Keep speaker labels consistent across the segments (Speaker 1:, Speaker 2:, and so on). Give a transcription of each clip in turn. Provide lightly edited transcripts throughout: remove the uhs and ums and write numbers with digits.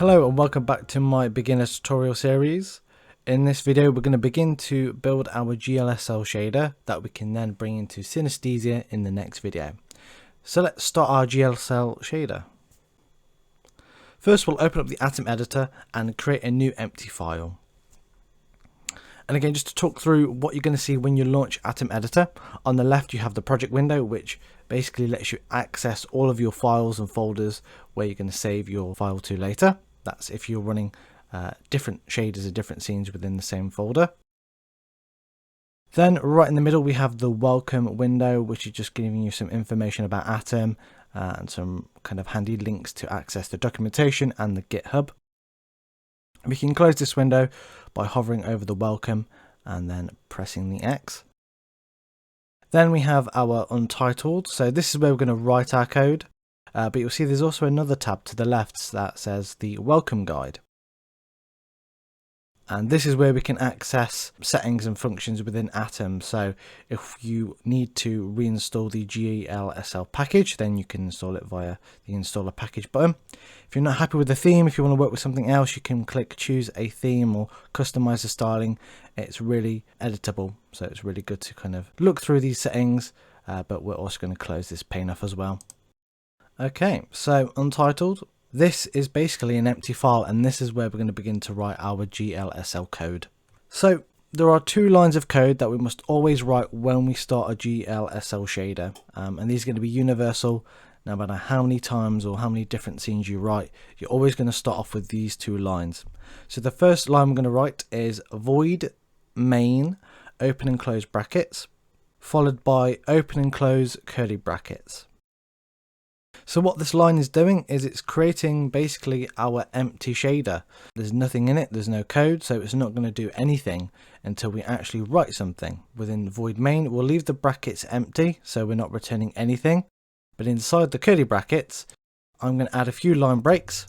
Speaker 1: Hello and welcome back to my beginner tutorial series. In this video we're going to begin to build our GLSL shader that we can then bring into Synesthesia in the next video. So let's start our GLSL shader. First we'll open up the Atom editor and create a new empty file. And again, just to talk through what you're going to see when you launch Atom editor, on the left you have the project window, which basically lets you access all of your files and folders where you're going to save your file to later. That's if you're running different shaders of different scenes within the same folder. Then right in the middle we have the welcome window, which is just giving you some information about Atom and some kind of handy links to access the documentation and the GitHub. We can close this window by hovering over the welcome and then pressing the X. Then we have our untitled, so this is where we're going to write our code, but you'll see there's also another tab to the left that says the welcome guide. And this is where we can access settings and functions within Atom. So if you need to reinstall the GLSL package, then you can install it via the installer package button. If you're not happy with the theme, if you want to work with something else, you can click choose a theme or customize the styling. It's really editable, so it's really good to kind of look through these settings, but we're also going to close this pane off as well. Okay, so untitled. This is basically an empty file, and this is where we're going to begin to write our GLSL code. So there are two lines of code that we must always write when we start a GLSL shader, and these are going to be universal. No matter how many times or how many different scenes you write, you're always going to start off with these two lines. So the first line we're going to write is void main open and close brackets, followed by open and close curly brackets. So what this line is doing is it's creating basically our empty shader. There's nothing in it, there's no code, so it's not going to do anything until we actually write something. Within void main, we'll leave the brackets empty, so we're not returning anything. But inside the curly brackets, I'm going to add a few line breaks.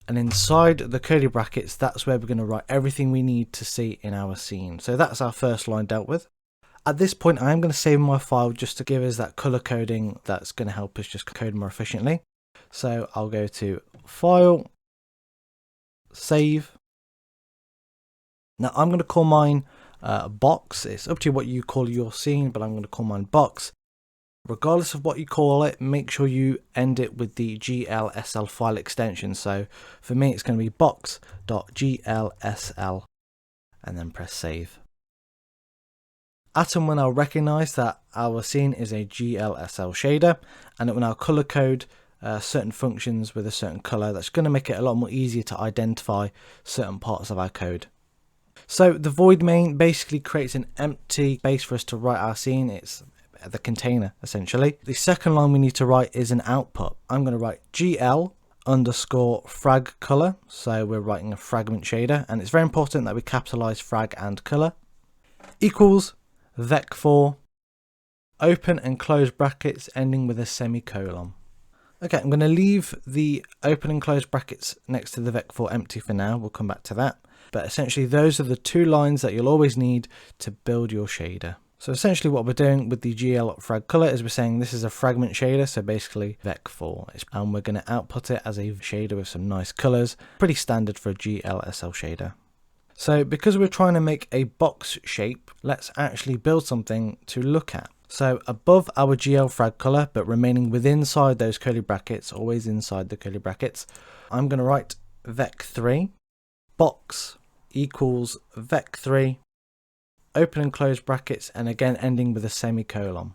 Speaker 1: And inside the curly brackets, that's where we're going to write everything we need to see in our scene. So that's our first line dealt with. At this point, I'm going to save my file just to give us that color coding that's going to help us just code more efficiently. So I'll go to File, Save. Now I'm going to call mine Box. It's up to you what you call your scene, but I'm going to call mine Box. Regardless of what you call it, make sure you end it with the GLSL file extension. So for me, it's going to be box.glsl and then press Save. Atom will now recognize that our scene is a GLSL shader, and it will now color code certain functions with a certain color. That's going to make it a lot more easier to identify certain parts of our code. So the void main basically creates an empty space for us to write our scene. It's the container essentially. The second line we need to write is an output. I'm going to write GL_frag color. So we're writing a fragment shader, and it's very important that we capitalize frag and color. Equals vec4 open and close brackets ending with a semicolon. Okay, I'm going to leave the open and close brackets next to the vec4 empty for now. We'll come back to that. But essentially those are the two lines that you'll always need to build your shader. So essentially what we're doing with the GL frag color is we're saying this is a fragment shader, so basically vec4, and we're going to output it as a shader with some nice colors. Pretty standard for a GLSL shader. So because we're trying to make a box shape, let's actually build something to look at. So above our GL frag color, but remaining within inside those curly brackets, always inside the curly brackets, I'm going to write vec3 box equals vec3 open and close brackets, and again ending with a semicolon.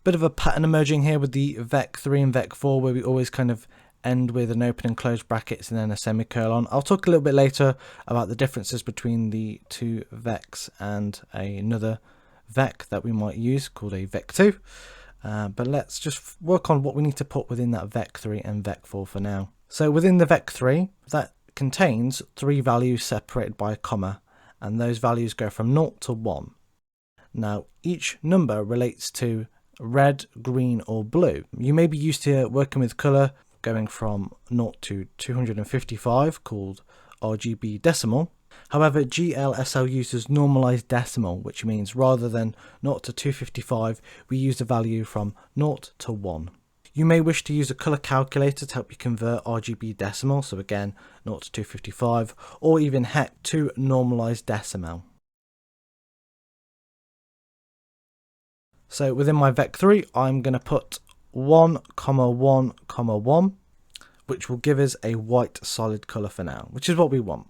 Speaker 1: Bit of a pattern emerging here with the vec3 and vec4, where we always kind of end with an open and close brackets and then a semicolon. I'll talk a little bit later about the differences between the two vecs and another vec that we might use called a vec2. But let's just work on what we need to put within that vec3 and vec4 for now. So within the vec3, that contains three values separated by a comma, and those values go from 0 to 1. Now each number relates to red, green or blue. You may be used to working with color going from 0 to 255 called RGB decimal. However, GLSL uses normalized decimal, which means rather than 0 to 255, we use a value from 0 to 1. You may wish to use a color calculator to help you convert RGB decimal, so again 0 to 255, or even hex to normalized decimal. So within my Vec3, I'm going to put 1, 1, 1, which will give us a white solid color for now, which is what we want.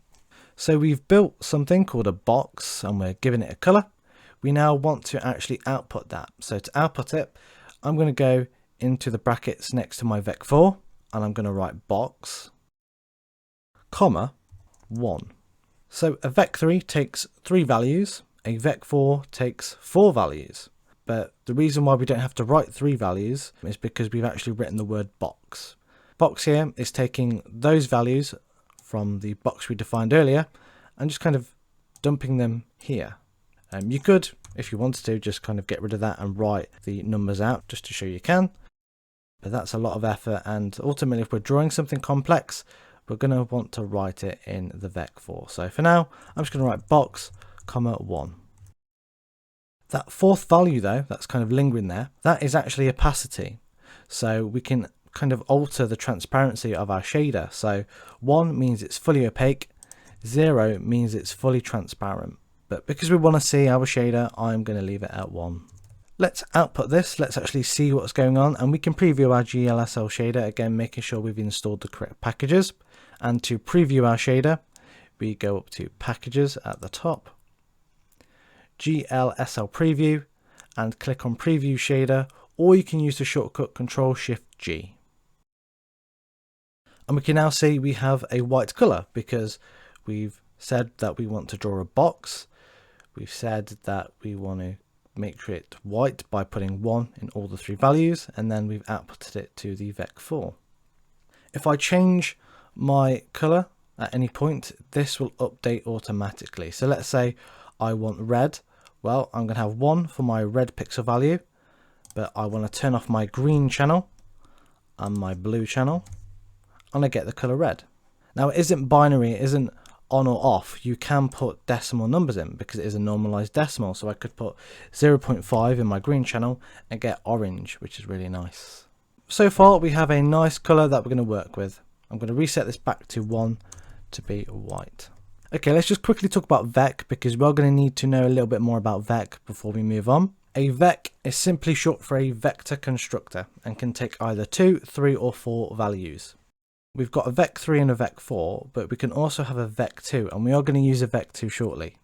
Speaker 1: So we've built something called a box and we're giving it a color. We now want to actually output that. So to output it, I'm going to go into the brackets next to my Vec4 and I'm going to write box, comma, 1. So a Vec3 takes 3 values, a Vec4 takes 4 values. But the reason why we don't have to write 3 values is because we've actually written the word box. Box here is taking those values from the box we defined earlier and just kind of dumping them here. You could, if you wanted to, just kind of get rid of that and write the numbers out just to show you can. But that's a lot of effort, and ultimately if we're drawing something complex, we're going to want to write it in the Vec4. So for now, I'm just going to write box, comma, 1. That 4th value though, that's kind of lingering there, that is actually opacity. So we can kind of alter the transparency of our shader. So 1 means it's fully opaque, 0 means it's fully transparent. But because we want to see our shader, I'm going to leave it at 1. Let's output this, let's actually see what's going on, and we can preview our GLSL shader, again making sure we've installed the correct packages. And to preview our shader, we go up to packages at the top, GLSL preview, and click on preview shader, or you can use the shortcut Ctrl+Shift+G. And we can now see we have a white color because we've said that we want to draw a box. We've said that we want to make it white by putting 1 in all the 3 values, and then we've outputted it to the Vec4. If I change my color at any point, this will update automatically. So let's say I want red. Well, I'm going to have 1 for my red pixel value, but I want to turn off my green channel and my blue channel, and I get the color red. Now it isn't binary, it isn't on or off. You can put decimal numbers in because it is a normalized decimal. So I could put 0.5 in my green channel and get orange, which is really nice. So far we have a nice color that we're going to work with. I'm going to reset this back to 1 to be white. Okay, let's just quickly talk about Vec because we're going to need to know a little bit more about Vec before we move on. A Vec is simply short for a vector constructor and can take either 2, 3 or 4 values. We've got a Vec3 and a Vec4, but we can also have a Vec2, and we are going to use a Vec2 shortly.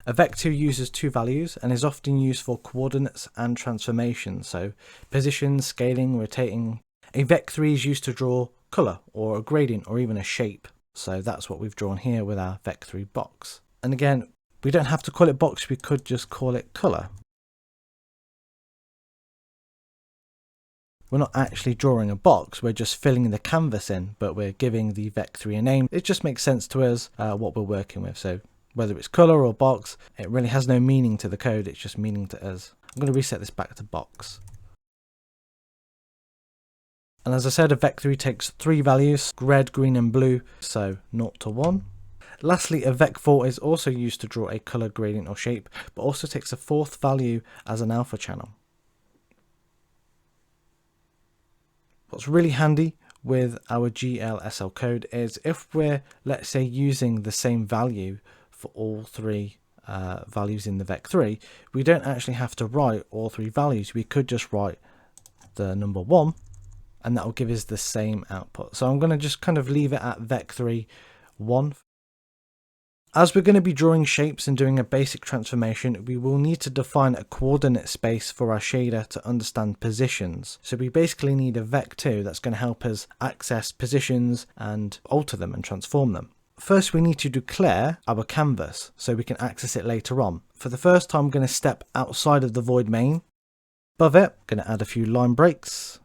Speaker 1: A Vec2 uses 2 values and is often used for coordinates and transformation, so position, scaling, rotating. A Vec3 is used to draw colour or a gradient or even a shape. So that's what we've drawn here with our Vec3 box. And again, we don't have to call it box, we could just call it color. We're not actually drawing a box, we're just filling the canvas in, but we're giving the Vec3 a name. It just makes sense to us what we're working with. So whether it's color or box, it really has no meaning to the code, it's just meaning to us. I'm going to reset this back to box. And as I said, a Vec3 takes 3 values, red, green and blue, so 0 to 1. Lastly, a Vec4 is also used to draw a color gradient or shape, but also takes a 4th value as an alpha channel. What's really handy with our GLSL code is if we're, let's say, using the same value for all 3 values in the Vec3, we don't actually have to write all 3 values. We could just write the number 1, and that will give us the same output. So I'm going to just kind of leave it at Vec3 1. As we're going to be drawing shapes and doing a basic transformation, we will need to define a coordinate space for our shader to understand positions. So we basically need a Vec2 that's going to help us access positions and alter them and transform them. First, we need to declare our canvas so we can access it later on. For the first time, I'm going to step outside of the void main. Above it, I'm going to add a few line breaks.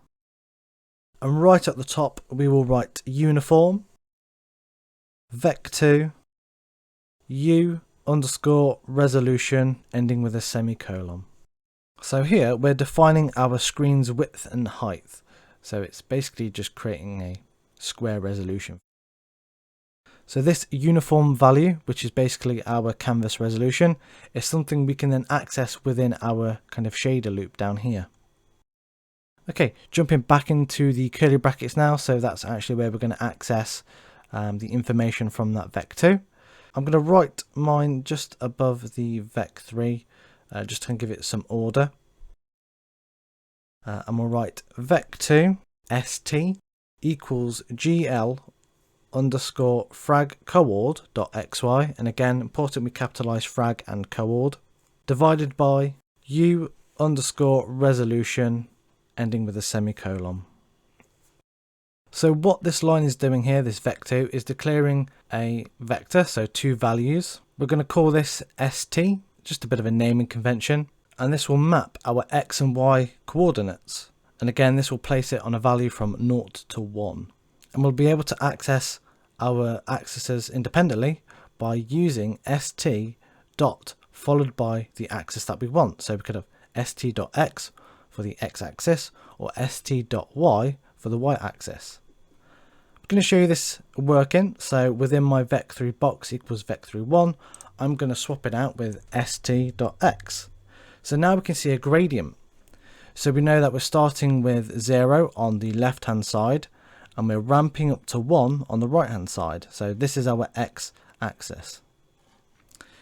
Speaker 1: And right at the top, we will write uniform, Vec2, U_resolution, ending with a semicolon. So here we're defining our screen's width and height. So it's basically just creating a square resolution. So this uniform value, which is basically our canvas resolution, is something we can then access within our kind of shader loop down here. Okay, jumping back into the curly brackets now, so that's actually where we're going to access the information from that vec2. I'm going to write mine just above the vec3, just to give it some order. And we'll write vec2 st equals gl underscore frag coord dot xy, and again important we capitalize frag and coord, divided by u underscore resolution ending with a semicolon. So what this line is doing here, this vec2, is declaring a vector, so two values. We're going to call this st, just a bit of a naming convention, and this will map our x and y coordinates, and again this will place it on a value from 0 to 1. And we'll be able to access our axes independently by using st dot followed by the axis that we want. So we could have st.x for the x-axis or st.y for the y-axis. I'm going to show you this working. So within my vec3 box equals vec3 I'm going to swap it out with st.x. So now we can see a gradient. So we know that we're starting with 0 on the left hand side and we're ramping up to 1 on the right hand side. So this is our x-axis.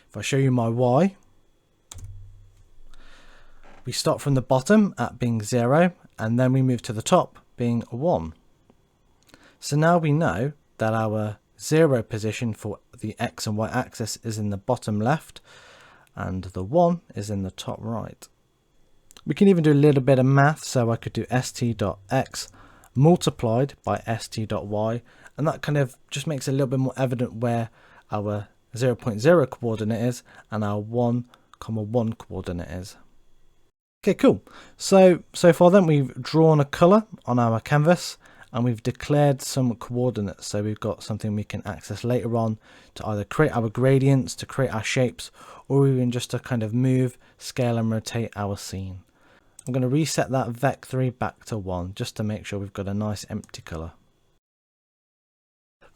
Speaker 1: If I show you my y, we start from the bottom at being 0 and then we move to the top being 1. So now we know that our 0 position for the x and y axis is in the bottom left and the 1 is in the top right. We can even do a little bit of math, so I could do st.x multiplied by st.y, and that kind of just makes it a little bit more evident where our 0.0 coordinate is and our 1, 1 coordinate is. Okay, cool. So far then we've drawn a colour on our canvas and we've declared some coordinates, so we've got something we can access later on to either create our gradients, to create our shapes, or even just to kind of move, scale and rotate our scene. I'm going to reset that vec3 back to 1 just to make sure we've got a nice empty colour.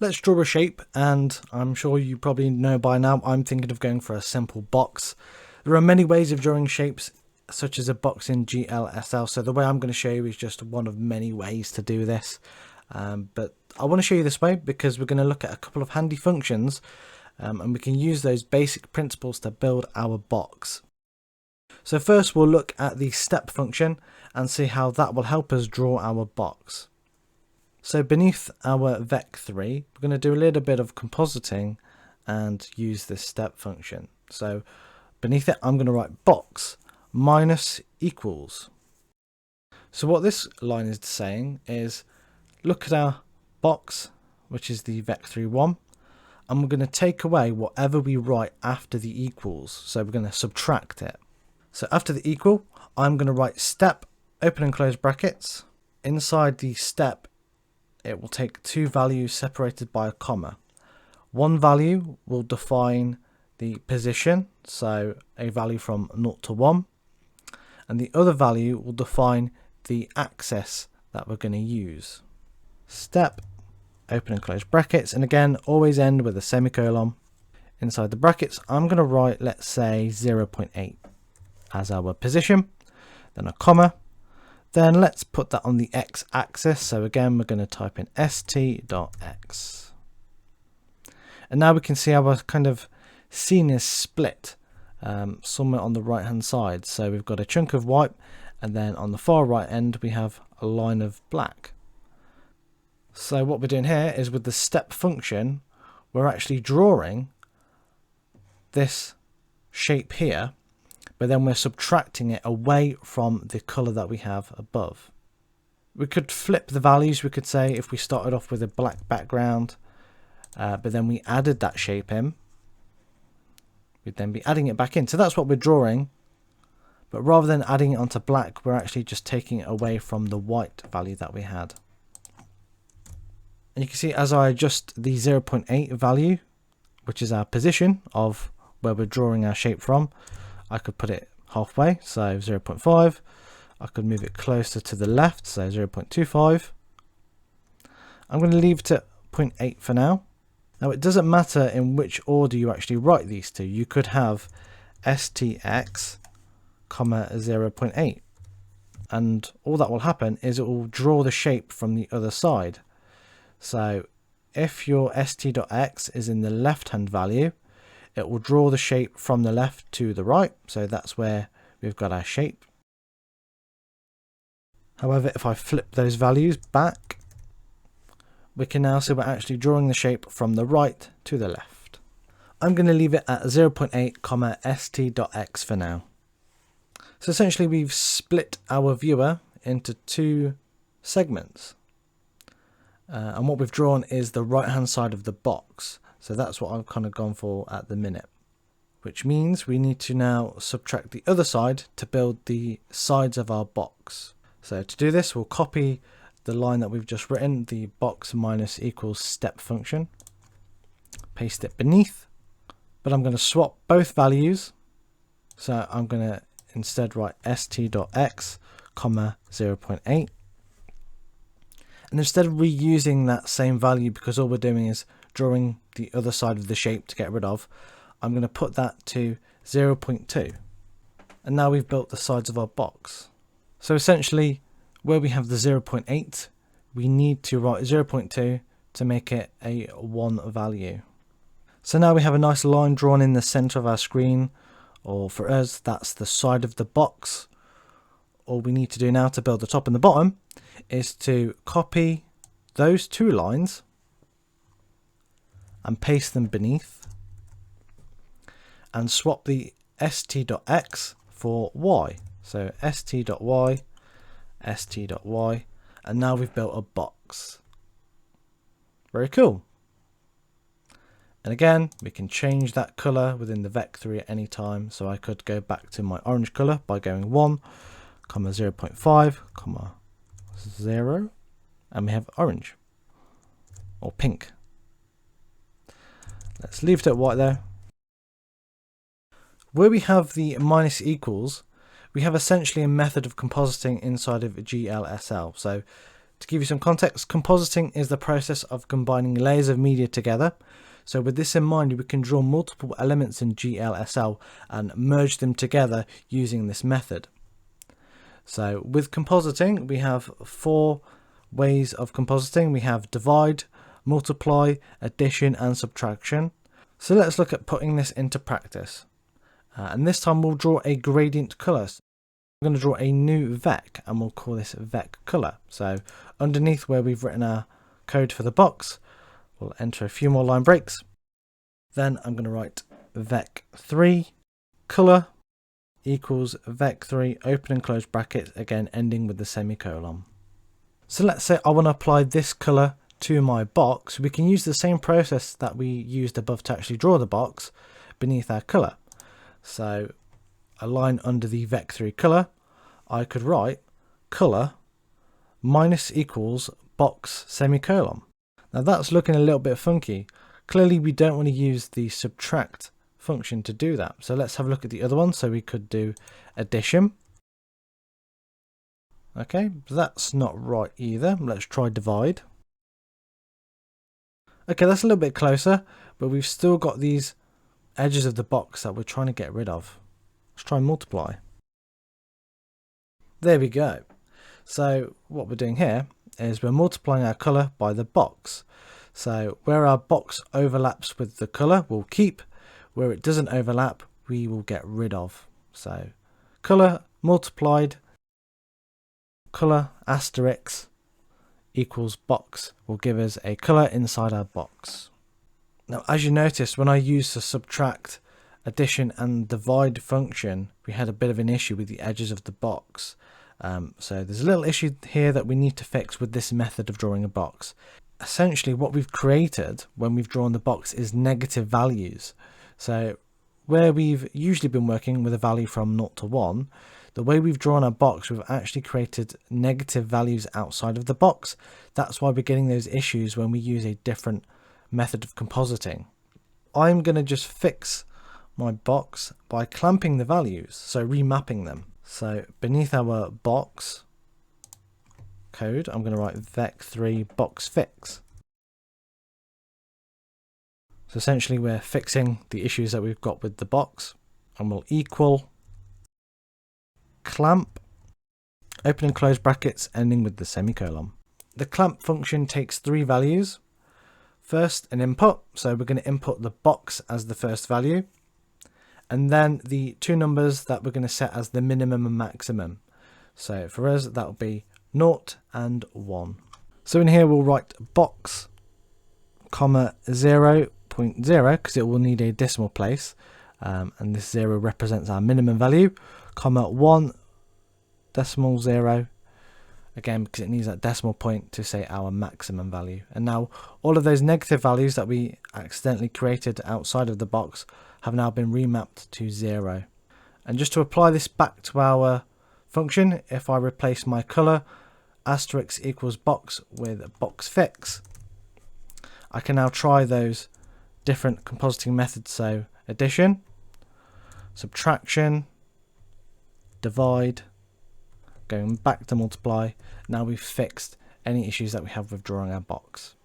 Speaker 1: Let's draw a shape, and I'm sure you probably know by now I'm thinking of going for a simple box. There are many ways of drawing shapes, such as a box in GLSL, so the way I'm going to show you is just one of many ways to do this, but I want to show you this way because we're going to look at a couple of handy functions and we can use those basic principles to build our box. So first we'll look at the step function and see how that will help us draw our box. So beneath our vec3 we're going to do a little bit of compositing and use this step function. So beneath it I'm going to write box minus equals. So what this line is saying is look at our box, which is the vec3 and we're going to take away whatever we write after the equals, so we're going to subtract it. So after the equal I'm going to write step open and close brackets. Inside the step it will take two values separated by a comma. One value will define the position, so a value from 0 to 1, and the other value will define the axis that we're going to use. Step open and close brackets, and again always end with a semicolon. Inside the brackets I'm going to write, let's say 0.8 as our position, then a comma, then let's put that on the x-axis, so again we're going to type in st.x, and now we can see our kind of scene is split somewhere on the right hand side. So we've got a chunk of white and then on the far right end we have a line of black. So what we're doing here is with the step function we're actually drawing this shape here, but then we're subtracting it away from the colour that we have above. We could flip the values. We could say if we started off with a black background but then we added that shape in, we'd then be adding it back in. So that's what we're drawing, but rather than adding it onto black we're actually just taking it away from the white value that we had. And you can see as I adjust the 0.8 value, which is our position of where we're drawing our shape from, I could put it halfway, so 0.5. I could move it closer to the left, so 0.25. I'm going to leave it at 0.8 for now. Now it doesn't matter in which order you actually write these two. You could have st.x, 0.8. and all that will happen is it will draw the shape from the other side. So if your st.x is in the left hand value, it will draw the shape from the left to the right, so that's where we've got our shape. However, if I flip those values back, we can now see we're actually drawing the shape from the right to the left. I'm going to leave it at 0.8, st.x for now. So essentially we've split our viewer into two segments. And what we've drawn is the right hand side of the box. So that's what I've kind of gone for at the minute. Which means we need to now subtract the other side to build the sides of our box. So to do this, we'll copy the line that we've just written, the box minus equals step function, paste it beneath, but I'm going to swap both values. So I'm going to instead write st.x, 0.8. And instead of reusing that same value, because all we're doing is drawing the other side of the shape to get rid of, I'm going to put that to 0.2. And now we've built the sides of our box. So essentially, where we have the 0.8, we need to write 0.2 to make it a 1 value. So now we have a nice line drawn in the center of our screen, or for us, that's the side of the box. All we need to do now to build the top and the bottom is to copy those two lines and paste them beneath and swap the st.x for y. So st.y, st.y, and now we've built a box. Very cool. And again, we can change that color within the Vec3 at any time. So I could go back to my orange color by going 1, 0.5, 0, and we have orange or pink. Let's leave it at white there. Where we have the minus equals, we have essentially a method of compositing inside of GLSL. So to give you some context, compositing is the process of combining layers of media together. So with this in mind, we can draw multiple elements in GLSL and merge them together using this method. So with compositing, we have 4 ways of compositing. We have divide, multiply, addition, and subtraction. So let's look at putting this into practice. And this time we'll draw a gradient color. So I'm going to draw a new vec and we'll call this vec color. So underneath where we've written our code for the box, we'll enter a few more line breaks. Then I'm going to write vec3 color equals vec3 open and close brackets, again ending with the semicolon. So let's say I want to apply this color to my box. We can use the same process that we used above to actually draw the box beneath our color. So a line under the vec3 color, I could write color minus equals box semicolon. Now that's looking a little bit funky. Clearly we don't want to use the subtract function to do that. So let's have a look at the other one. So we could do addition. Okay, that's not right either. Let's try divide. Okay, that's a little bit closer, but we've still got these edges of the box that we're trying to get rid of. Let's try multiply. There we go. So what we're doing here is we're multiplying our color by the box. So where our box overlaps with the color, we'll keep. Where it doesn't overlap, we will get rid of. So color multiplied, color asterisk equals box will give us a color inside our box. Now, as you noticed, when I used the subtract, addition and divide function, we had a bit of an issue with the edges of the box. So there's a little issue here that we need to fix with this method of drawing a box. Essentially, what we've created when we've drawn the box is negative values. So where we've usually been working with a value from 0 to 1, the way we've drawn our box, we've actually created negative values outside of the box. That's why we're getting those issues when we use a different method of compositing. I'm going to just fix my box by clamping the values, so remapping them. So beneath our box code, I'm going to write vec3 boxfix. So essentially we're fixing the issues that we've got with the box, and we'll equal clamp open and close brackets ending with the semicolon. The clamp function takes 3 values. First, an input, so we're going to input the box as the first value, and then the 2 numbers that we're going to set as the minimum and maximum. So for us, that will be 0 and 1. So in here we'll write box, comma 0.0, because it will need a decimal place, and this 0 represents our minimum value, comma 1 decimal 0, again because it needs that decimal point to say our maximum value. And now all of those negative values that we accidentally created outside of the box have now been remapped to 0. And just to apply this back to our function, if I replace my color asterisk equals box with boxfix, I can now try those different compositing methods, so addition, subtraction, divide, going back to multiply. Now we've fixed any issues that we have with drawing our box.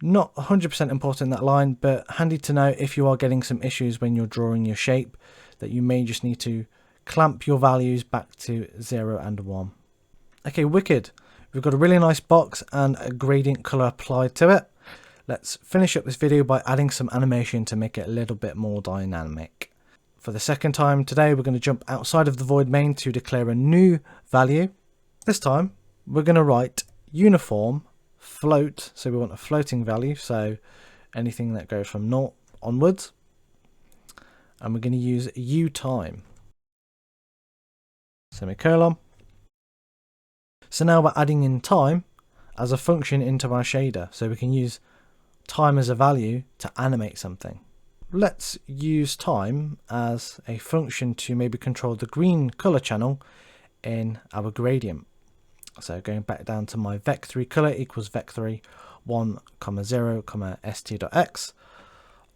Speaker 1: Not 100% important that line, but handy to know if you are getting some issues when you're drawing your shape, that you may just need to clamp your values back to 0 and 1. Okay, wicked. We've got a really nice box and a gradient color applied to it. Let's finish up this video by adding some animation to make it a little bit more dynamic. For the second time today, we're going to jump outside of the void main to declare a new value. This time, we're going to write uniform float, so we want a floating value, so anything that goes from 0 onwards. And we're going to use uTime, semicolon. So now we're adding in time as a function into our shader, so we can use time as a value to animate something. Let's use time as a function to maybe control the green color channel in our gradient. So going back down to my vec3 color equals vec3 1, 0, st.x.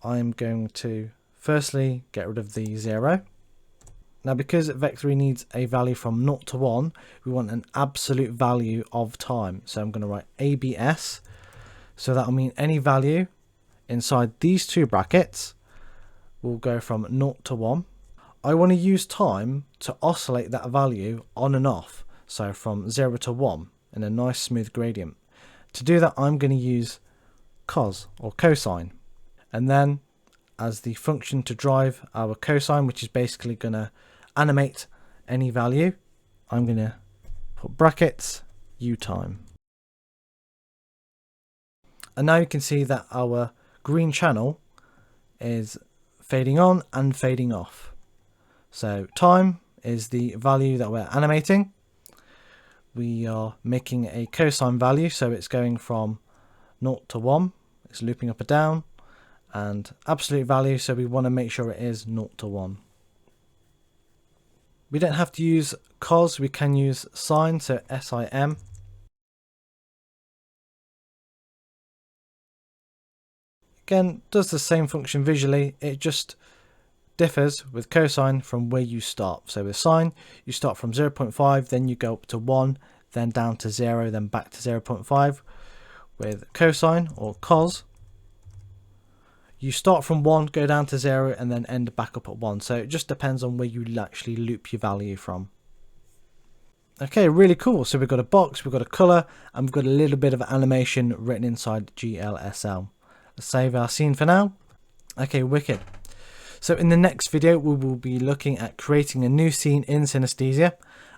Speaker 1: I'm going to firstly get rid of the 0. Now because vec3 needs a value from 0 to 1, we want an absolute value of time. So I'm going to write abs. So that will mean any value inside these 2 brackets will go from 0 to 1. I want to use time to oscillate that value on and off, so from 0 to 1 in a nice smooth gradient. To do that, I'm going to use cos or cosine, and then as the function to drive our cosine, which is basically going to animate any value, I'm going to put brackets uTime. And now you can see that our green channel is fading on and fading off. So time is the value that we're animating. We are making a cosine value, so it's going from 0 to 1. It's looping up and down. And absolute value, so we want to make sure it is 0 to 1. We don't have to use cos, we can use sine, so sim. Again, does the same function visually, it just differs with cosine from where you start. So with sine, you start from 0.5, then you go up to 1, then down to 0, then back to 0.5. With cosine or cos, you start from 1, go down to 0, and then end back up at 1. So it just depends on where you actually loop your value from. Okay, really cool. So we've got a box, we've got a color, and we've got a little bit of animation written inside GLSL. Let's save our scene for now. Okay, wicked. So in the next video, we will be looking at creating a new scene in Synesthesia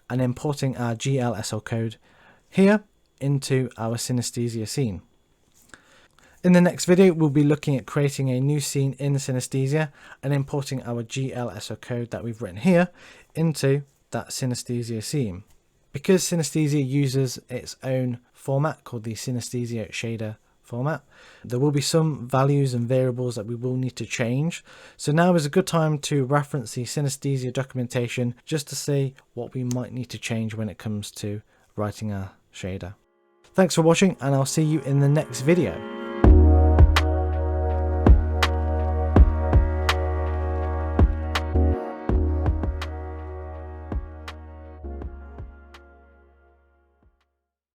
Speaker 1: and importing our GLSL code here into our Synesthesia scene. In the next video, we'll be looking at creating a new scene in Synesthesia and importing our GLSL code that we've written here into that Synesthesia scene. Because Synesthesia uses its own format called the Synesthesia shader format, there will be some values and variables that we will need to change. So now is a good time to reference the Synesthesia documentation just to see what we might need to change when it comes to writing our shader. Thanks for watching, and I'll see you in the next video.